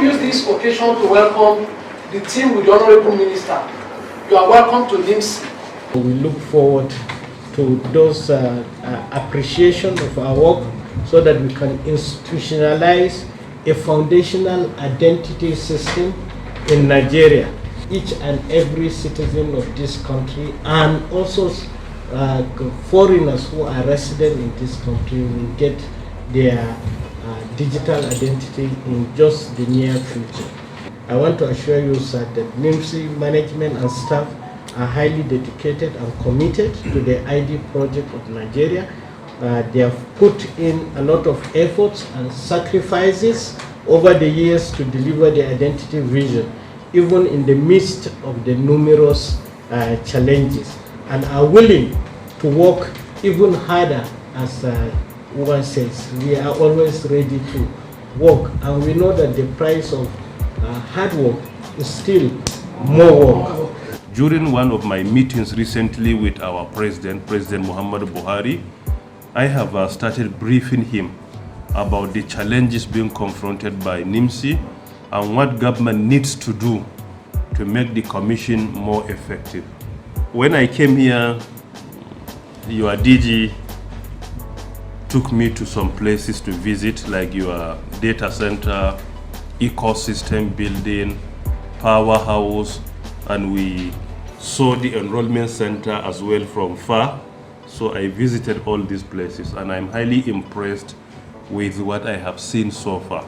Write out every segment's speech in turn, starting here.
to use this occasion to welcome the team with the Honorable Minister. You are welcome to NIMC. We look forward to those appreciation of our work so that we can institutionalize a foundational identity system in Nigeria. Each and every citizen of this country and also foreigners who are resident in this country will get their digital identity in just the near future. I want to assure you, sir, that NIMC management and staff are highly dedicated and committed to the ID project of Nigeria. They have put in a lot of efforts and sacrifices over the years to deliver the identity vision, even in the midst of the numerous challenges, and are willing to work even harder. As one says, we are always ready to work, and we know that the price of hard work is still more work. During one of my meetings recently with our President Muhammad Buhari, I have started briefing him about the challenges being confronted by NIMC and what government needs to do to make the commission more effective. When I came here, your DG took me to some places to visit, like your data center, ecosystem building, powerhouse, and we saw the enrollment center as well from far. So I visited all these places and I'm highly impressed with what I have seen so far,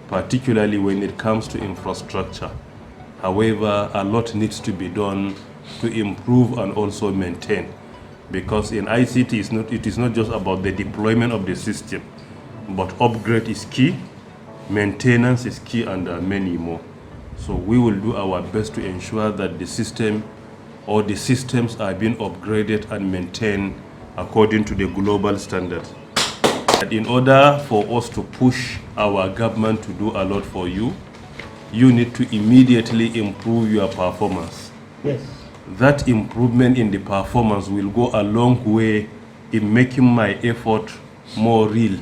particularly when it comes to infrastructure. However, a lot needs to be done to improve and also maintain, because in ICT it is not just about the deployment of the system, but upgrade is key, maintenance is key, and many more. So we will do our best to ensure that the system or the systems are being upgraded and maintained according to the global standard. And in order for us to push our government to do a lot for you, you need to immediately improve your performance. Yes. That improvement in the performance will go a long way in making my effort more real.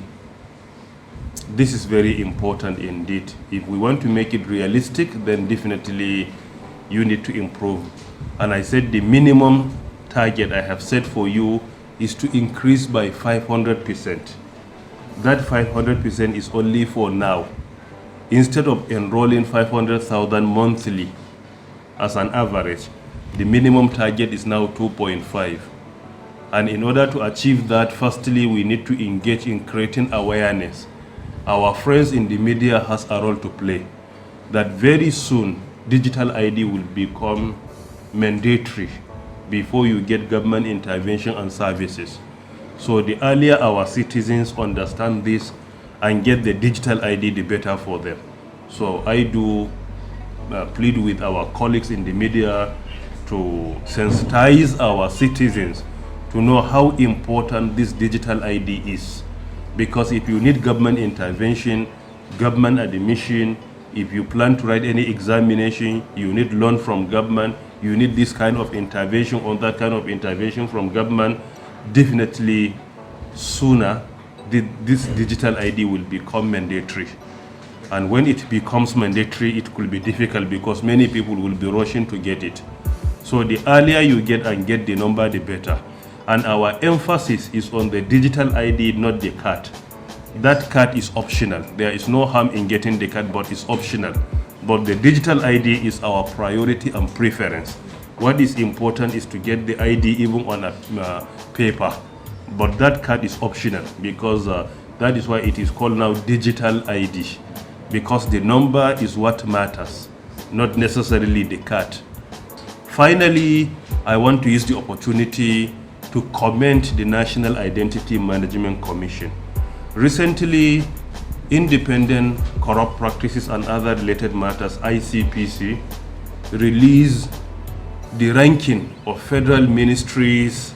This is very important indeed. If we want to make it realistic, then definitely you need to improve. And I said the minimum target I have set for you is to increase by 500%. That 500% is only for now. Instead of enrolling 500,000 monthly as an average, the minimum target is now 2.5. And in order to achieve that, firstly, we need to engage in creating awareness. Our friends in the media has a role to play. That very soon, digital ID will become mandatory before you get government intervention and services. So the earlier our citizens understand this and get the digital ID, the better for them. So I do plead with our colleagues in the media to sensitize our citizens to know how important this digital ID is. Because if you need government intervention, government admission, if you plan to write any examination, you need loan from government, you need this kind of intervention or that kind of intervention from government, definitely sooner this digital ID will become mandatory. And when it becomes mandatory, it could be difficult because many people will be rushing to get it. So the earlier you get and get the number, the better. And our emphasis is on the digital ID, not the card. That card is optional. There is no harm in getting the card, but it's optional. But the digital ID is our priority and preference. What is important is to get the ID even on a paper. But that card is optional because that is why it is called now digital ID. Because the number is what matters, not necessarily the card. Finally, I want to use the opportunity to commend the National Identity Management Commission. Recently, Independent Corrupt Practices and Other Related Matters, ICPC, released the ranking of federal ministries,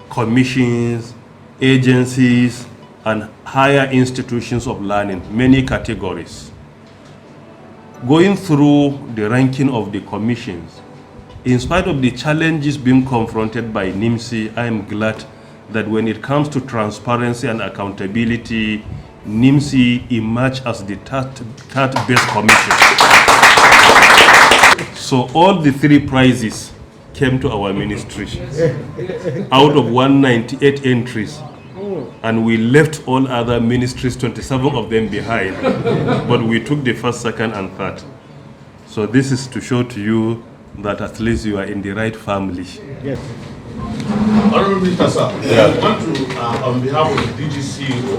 commissions, agencies, and higher institutions of learning, many categories. Going through the ranking of the commissions, in spite of the challenges being confronted by NIMC, I am glad that when it comes to transparency and accountability, NIMC emerged as the third best commission. So all the 3 prizes came to our ministry out of 198 entries. And we left all other ministries, 27 of them behind, but we took the first, second, and third. So this is to show to you that at least you are in the right family. Yes. Honorable Minister, sir, I want to, on behalf of the DG CEO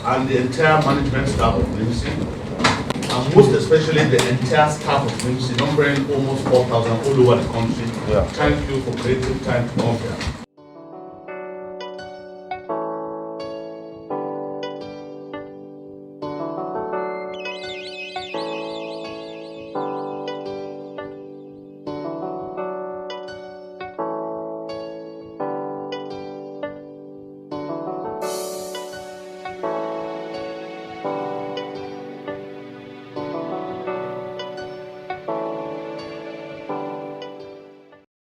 and the entire management staff of NIMC, and most especially the entire staff of NIMC, numbering almost 4,000 all over the country, thank you for creating time to come here.